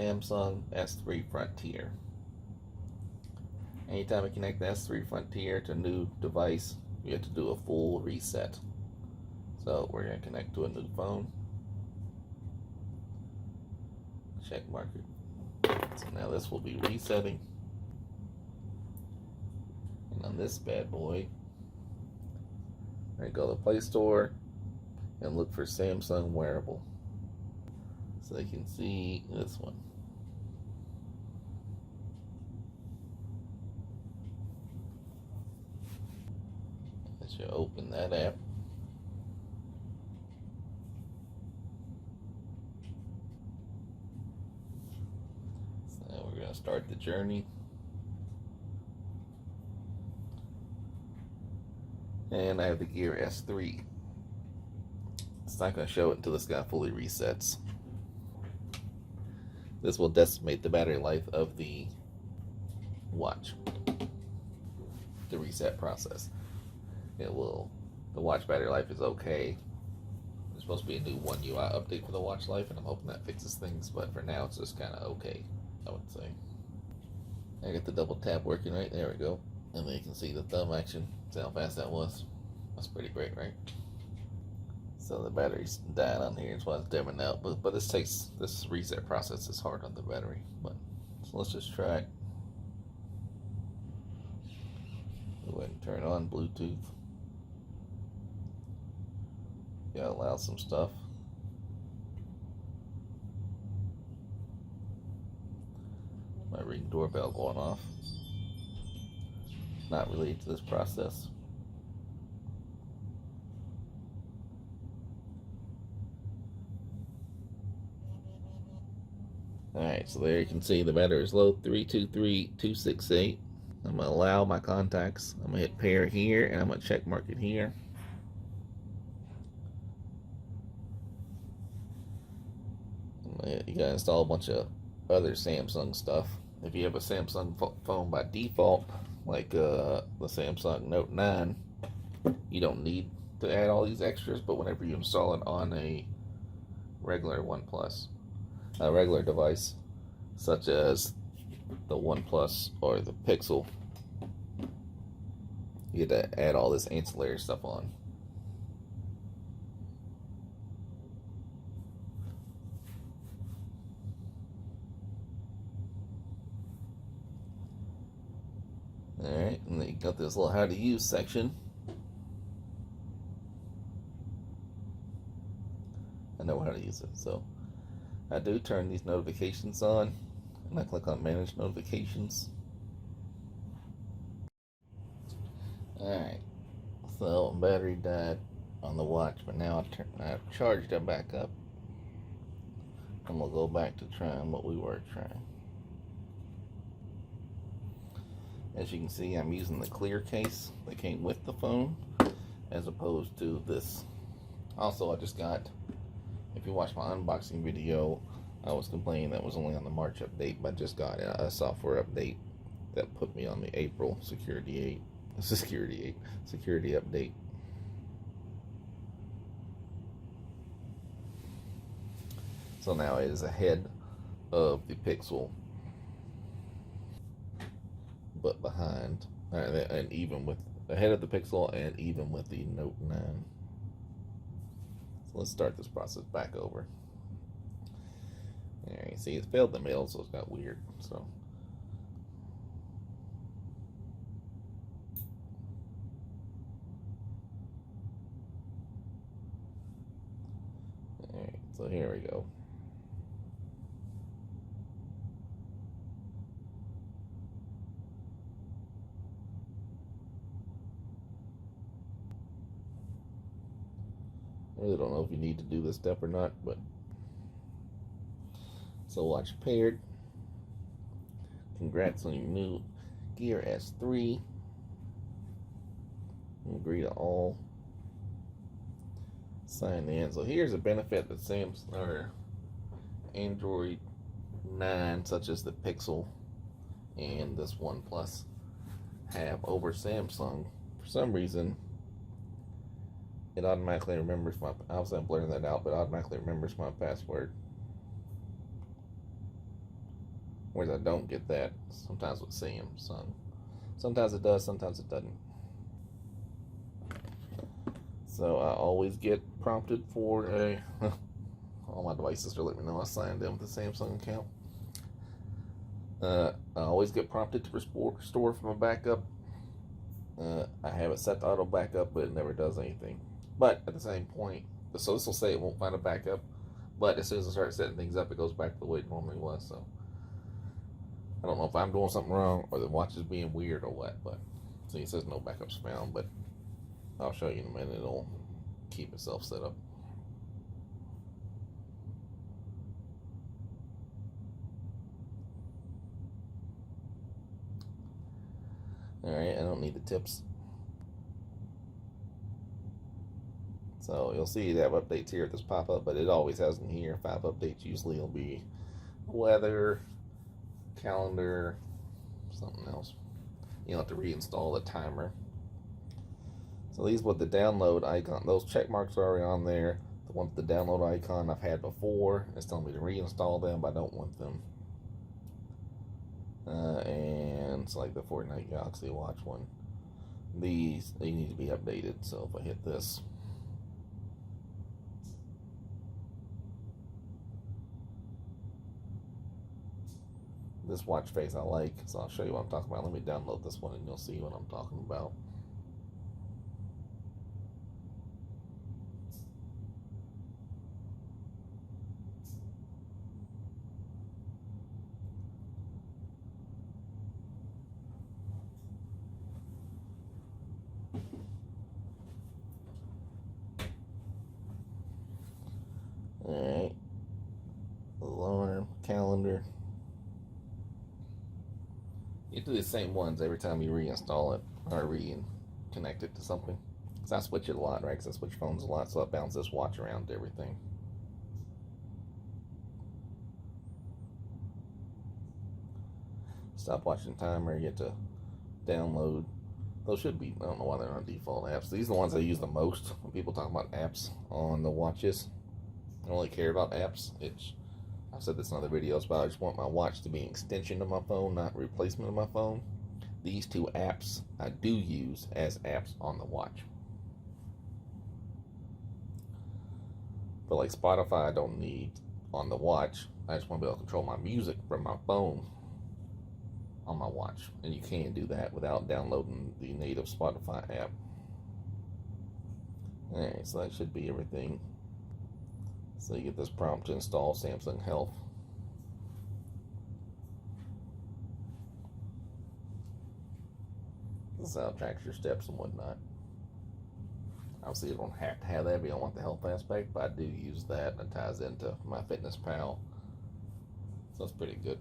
Samsung S3 Frontier. Anytime we connect the S3 Frontier to a new device, you have to do a full reset. So we're going to connect to a new phone. Check mark it. So now this will be resetting. And on this bad boy, I go to the Play Store and look for Samsung Wearable. So you can see this one. I should open that app. So we're going to start the journey. And I have the Gear S3. It's not going to show it until this guy fully resets. This will decimate the battery life of the watch. The reset process. It will. The watch battery life is okay. There's supposed to be a new One UI update for the watch life, and I'm hoping that fixes things. But for now, it's just kind of okay, I would say. I got the double tap working right there. We go, and then you can see the thumb action. See how fast that was. That's pretty great, right? So the battery's dying on here. That's why it's dimming out. But this reset process is hard on the battery. But so let's just try it. Go ahead and turn on Bluetooth. Yeah, allow some stuff. My Ring doorbell going off. Not related to this process. Alright, so there you can see the battery is low, 323268. I'm going to allow my contacts. I'm going to hit pair here, and I'm going to check mark it here. You got to install a bunch of other Samsung stuff. If you have a Samsung phone by default, like the Samsung Note9, you don't need to add all these extras, but whenever you install it on a regular OnePlus, a regular device, such as the OnePlus or the Pixel, you get to add all this ancillary stuff on. Alright, and then you got this little how to use section. I know how to use it, so I do turn these notifications on, and I click on manage notifications. Alright, so battery died on the watch, but now I've charged it back up. I'm gonna go back to trying what we were trying. As you can see, I'm using the clear case that came with the phone as opposed to this. Also, I just got, if you watch my unboxing video, I was complaining that was only on the March update, but I just got a software update that put me on the April security update. So now it is ahead of the Pixel, but behind, and even with, ahead of the Pixel and even with the Note 9. So let's start this process back over. There you see, it's failed the mail, so it's got weird. So alright, so here we go. I really don't know if you need to do this step or not, but so watch paired. Congrats on your new Gear S3. Agree to all. Sign in. So here's a benefit that Samsung or Android 9, such as the Pixel and this OnePlus, have over Samsung. For some reason, it automatically remembers my, obviously I'm blurring that out, but automatically remembers my password. whereas I don't get that sometimes with Samsung. Sometimes it does, sometimes it doesn't. So I always get prompted for a all my devices are letting me know I signed in with the Samsung account. I always get prompted to restore from a backup. I have it set to auto backup, but it never does anything. But at the same point, so this will say it won't find a backup, but as soon as I start setting things up, it goes back to the way it normally was. So I don't know if I'm doing something wrong or the watch is being weird or what, but see, it says no backups found, but I'll show you in a minute. It'll keep itself set up. Alright, I don't need the tips. So you'll see they have updates here at this pop-up, but it always has them here. 5 updates usually will be weather, calendar, something else. You'll have to reinstall the timer. So these with the download icon, those check marks are already on there. The one with the download icon I've had before. It's telling me to reinstall them, but I don't want them. And it's like the Fortnite Galaxy Watch one. These, they need to be updated. So if I hit this, this watch face I like, so I'll show you what I'm talking about. Let me download this one and you'll see what I'm talking about. Alright, alarm, calendar. You do the same ones every time you reinstall it or reconnect it to something. Because I switch it a lot, right? Because I switch phones a lot, so I bounce this watch around to everything. Stop watching timer, you get to download. Those should be, I don't know why they're on default apps. These are the ones I use the most when people talk about apps on the watches. I don't really care about apps. I've said this in other videos, but I just want my watch to be an extension of my phone, not a replacement of my phone. These 2 apps I do use as apps on the watch. But like Spotify, I don't need on the watch. I just want to be able to control my music from my phone on my watch. And you can do that without downloading the native Spotify app. Alright, so that should be everything. So you get this prompt to install Samsung Health. This is how it tracks your steps and whatnot. Obviously, you don't have to have that if you don't want the health aspect, but I do use that, and it ties into MyFitnessPal. So it's pretty good.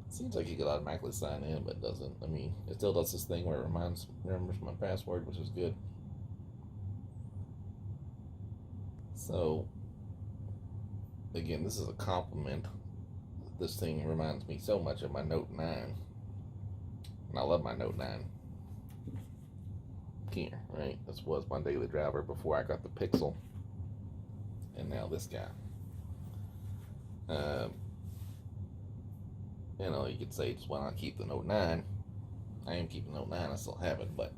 Seems like you could automatically sign in, but it doesn't. I mean, it still does this thing where it remembers my password, which is good. So, again, this is a compliment. This thing reminds me so much of my Note 9. And I love my Note 9. Here, right? This was my daily driver before I got the Pixel. And now this guy. You know, you could say just why not keep the Note 9. I am keeping the Note 9, I still have it, but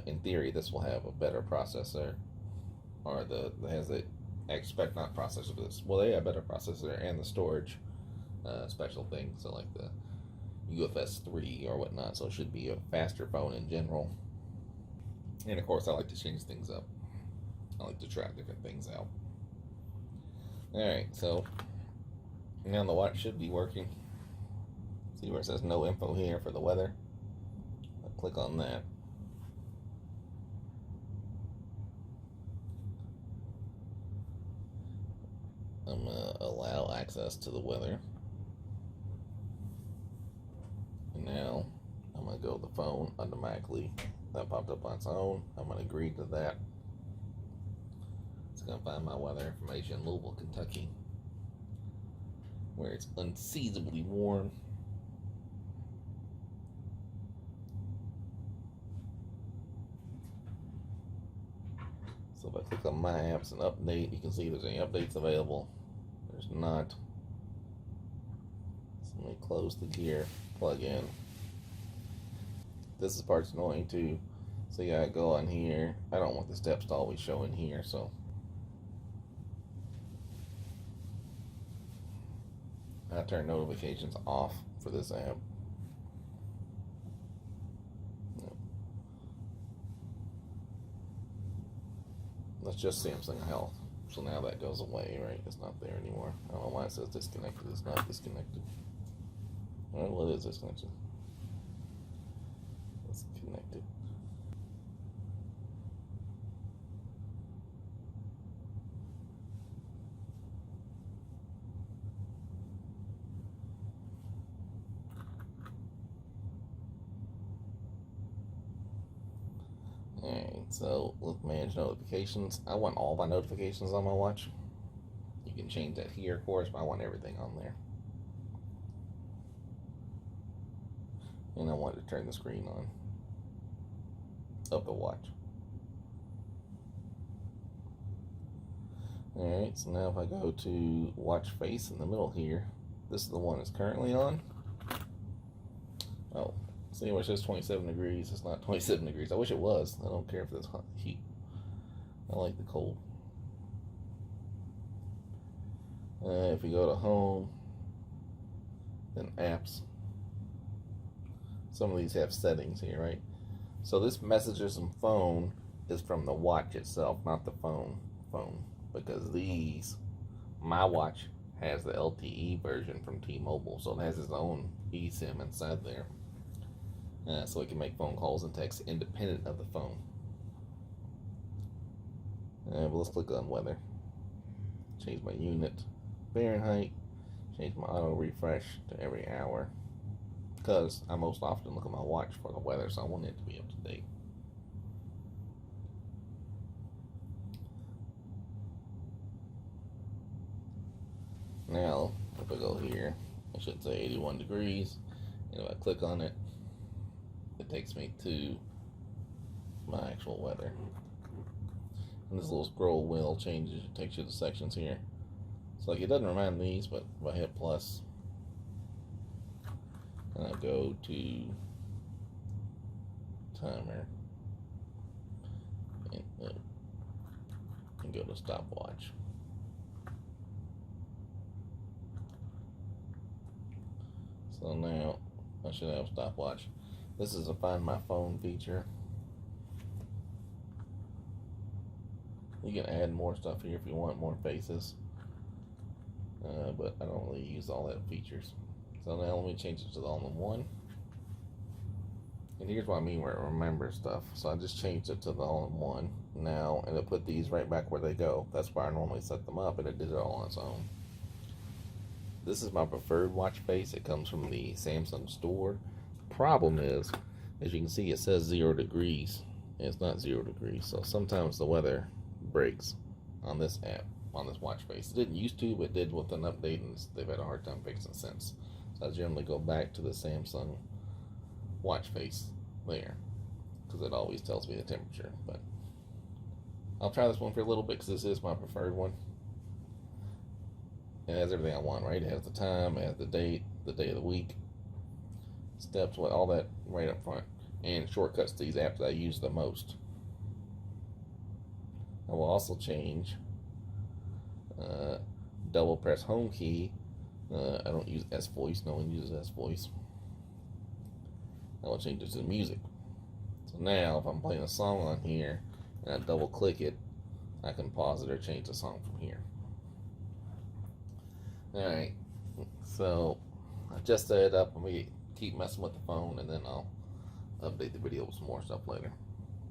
in theory this will have a better processor, or has a, I expect not processor, but well, they have a better processor and the storage special thing, so like the UFS 3 or whatnot, so it should be a faster phone in general. And of course I like to change things up. I like to try different things out. Alright, so now the watch should be working. See where it says no info here for the weather? I'll click on that. I'm going to allow access to the weather. And now I'm going to go to the phone automatically. That popped up on its own. I'm going to agree to that. It's going to find my weather information, Louisville, Kentucky. where it's unseasonably warm. So if I click on my apps and update, you can see there's any updates available. There's not. So let me close the gear, plug in. This part's annoying too. So you gotta go on here. I don't want the steps to always show in here, so I turn notifications off for this app. That's just Samsung Health. So now that goes away, right? It's not there anymore. I don't know why it says disconnected. It's not disconnected. Well, it is disconnected. It's connected. Alright, so let's manage notifications. I want all my notifications on my watch. You can change that here, of course, but I want everything on there. And I want to turn the screen on of the watch. Alright, so now if I go to watch face in the middle here, this is the one it's currently on. Oh, see where it says 27 degrees. It's not 27 degrees. I wish it was. I don't care if it's hot heat. I like the cold. If you go to home, then apps. Some of these have settings here, right? So this messages and phone is from the watch itself, not the phone. Because these, my watch has the LTE version from T-Mobile, so it has its own eSIM inside there. So it can make phone calls and texts independent of the phone. But let's click on weather. Change my unit Fahrenheit. Change my auto refresh to every hour, because I most often look at my watch for the weather, so I want it to be up to date. Now, if I go here, I should say 81 degrees, and if I click on it, it takes me to my actual weather. And this little scroll wheel changes, it takes you to sections here. So like, it doesn't remind these, but if I hit plus, and I go to timer, and go to stopwatch. So now I should have stopwatch. This is a find my phone feature. You can add more stuff here if you want more faces, but I don't really use all that features. So now let me change it to the all-in-one. And here's what I mean where it remembers stuff. So I just changed it to the all-in-one now, and it put these right back where they go. That's where I normally set them up, and it did it all on its own. This is my preferred watch face. It comes from the Samsung store. Problem is, as you can see, it says 0 degrees. And it's not 0 degrees. So sometimes the weather breaks on this app, on this watch face. It didn't used to, but it did with an update, and they've had a hard time fixing it since. So I generally go back to the Samsung watch face there, because it always tells me the temperature. But I'll try this one for a little bit, because this is my preferred one. It has everything I want, right? It has the time, it has the date, the day of the week, steps, all that right up front, and shortcuts to these apps that I use the most. I will also change double press home key. I don't use S voice. No one uses S voice. I will change it to music. So now if I'm playing a song on here and I double click it, I can pause it or change the song from here. Alright, so I just set it up. I'm going to keep messing with the phone, and then I'll update the video with some more stuff later.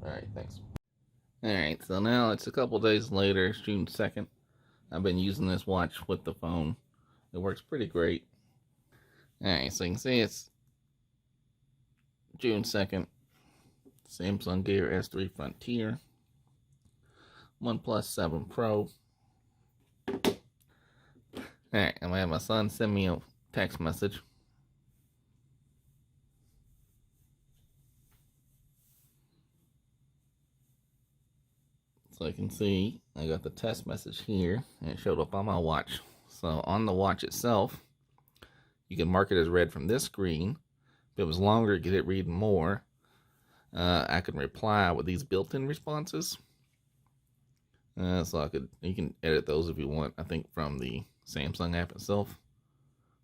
Alright, thanks. Alright, so now it's a couple days later. It's June 2nd. I've been using this watch with the phone. It works pretty great. Alright, so you can see it's June 2nd. Samsung Gear S3 Frontier. OnePlus 7 Pro. Alright, I'm gonna have my son send me a text message. So you can see I got the test message here, and it showed up on my watch. So on the watch itself, you can mark it as read from this screen. If it was longer, get it read more. I can reply with these built-in responses. So you can edit those if you want, I think from the Samsung app itself.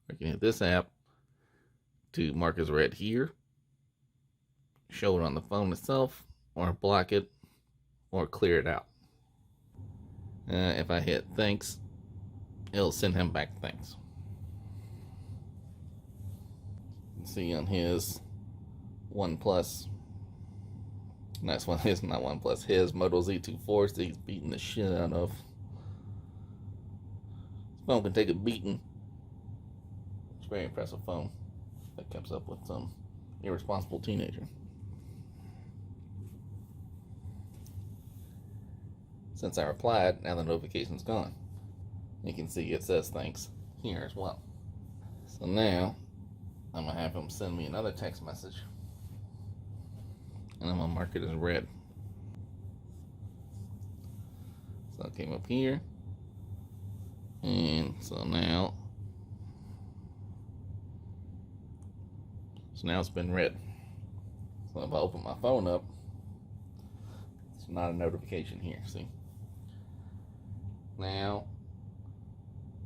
Or you can hit this app to mark as read here, show it on the phone itself, or block it, or clear it out. If I hit thanks, it'll send him back thanks. You can see on his OnePlus, next one is not OnePlus, his Moto Z2 Force that he's beating the shit out of. This phone can take a beating. It's a very impressive phone that keeps up with some irresponsible teenager. Since I replied, now the notification's gone. You can see it says thanks here as well. So now I'm gonna have him send me another text message, and I'm gonna mark it as read. So I came up here, and so now it's been read. So if I open my phone up, it's not a notification here, see? Now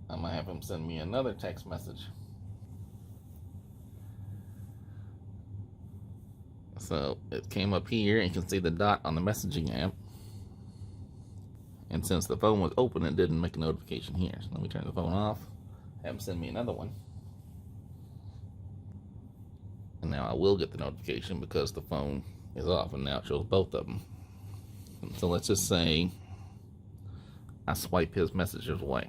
I'm gonna have him send me another text message. So it came up here, and you can see the dot on the messaging app. And since the phone was open, it didn't make a notification here. So let me turn the phone off, have him send me another one. And now I will get the notification because the phone is off, and now it shows both of them. And so let's just say I swipe his messages away.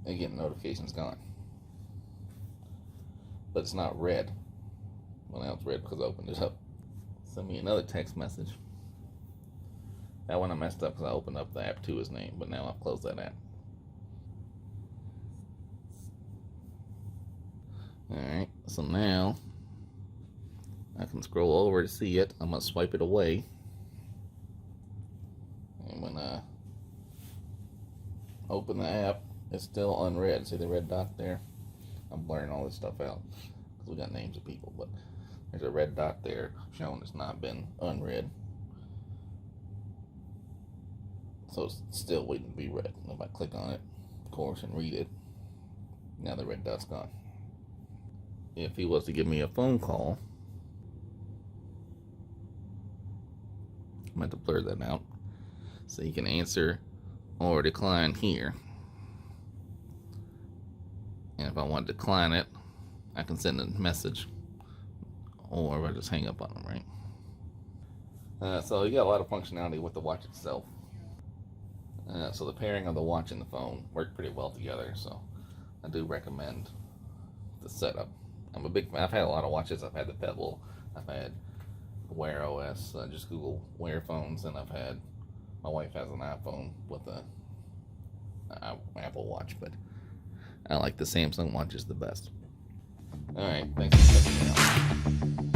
Again, notification's gone. But it's not red. Well, now it's red because I opened it up. Send me another text message. That one I messed up because I opened up the app to his name, but now I've closed that app. Alright, so now I can scroll over to see it. I'm going to swipe it away. And when I open the app, it's still unread. See the red dot there? I'm blurring all this stuff out because we got names of people, but there's a red dot there showing it's not been unread. So it's still waiting to be read. If I click on it, of course, and read it, now the red dot's gone. If he was to give me a phone call, I'm going to blur that out so you can answer or decline here. And if I want to decline it, I can send a message, or if I just hang up on them, right? So you got a lot of functionality with the watch itself. So the pairing of the watch and the phone work pretty well together, so I do recommend the setup. I'm a big fan. I've had a lot of watches. I've had the Pebble, I've had Wear OS, just Google Wear phones, and my wife has an iPhone with a Apple Watch, but I like the Samsung watches the best. Alright, thanks for checking me out.